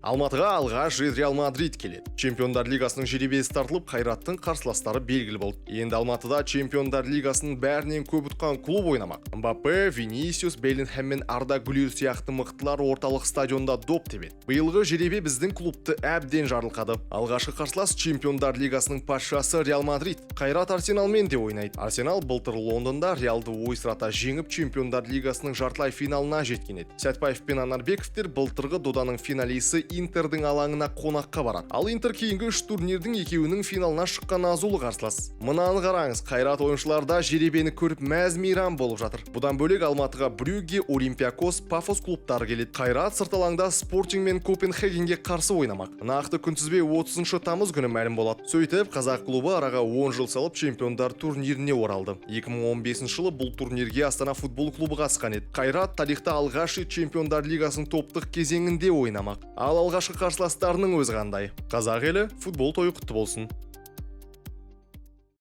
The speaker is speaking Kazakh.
Алматыға алғаш рет Реал Мадрид келеді. Чемпиондар лигасының жеребесі тартылып, Қайраттың қарсыластары белгілі болды. Енді Алматыда Чемпиондар лигасының бәрінен көп ұтқан клуб ойнамақ. Мбаппе, Винисиус, Беллингхэм мен Арда Гүлер сияқты мықтылар орталық стадионда доп тебеді. Биылғы жеребе біздің клубты әбден жарылқады. Алғашқы қарсылас Чемпиондар лигасының патшасы Реал Мадрид. Қайрат Арсеналмен де ойнайды. Арсенал былтыр Лондонда Реалды ойсырата жеңіп Чемпиондар лигасының жартылай финалына жеткен еді. Сәтпаев пен Анарбековтер былтырғы доданың финалисі Интердің алаңына қонаққа барады. Ал Интер кейінгі үш турнирдің екеуінің финалына шыққан азулы қарсылас. Мынаны қараңыз, Қайрат ойыншыларда жеребені көріп мәз-мейрам болып жатыр. Бұдан бөлек Алматыға Брюгге, Олимпиакос, Пафос клубтары келеді. Қайрат сырт алаңда Спортинг мен Копенгагенге қарсы ойнамақ. Нақты күнтізбе 30 тамыз күні мәлім болады. Сөйтіп, қазақ клубы араға 10 жыл салып чемпиондар турниріне оралды. 2015 жылы бұл турнирге Астана футбол клубы қатысқан еді. Қайрат тарихта алғаш рет чемпиондар лигасының топтық кезеңінде ойнамақ. Ал алғашқы қарсыластарының өзі қандай? Қазақ елі футбол тойы құтты болсын.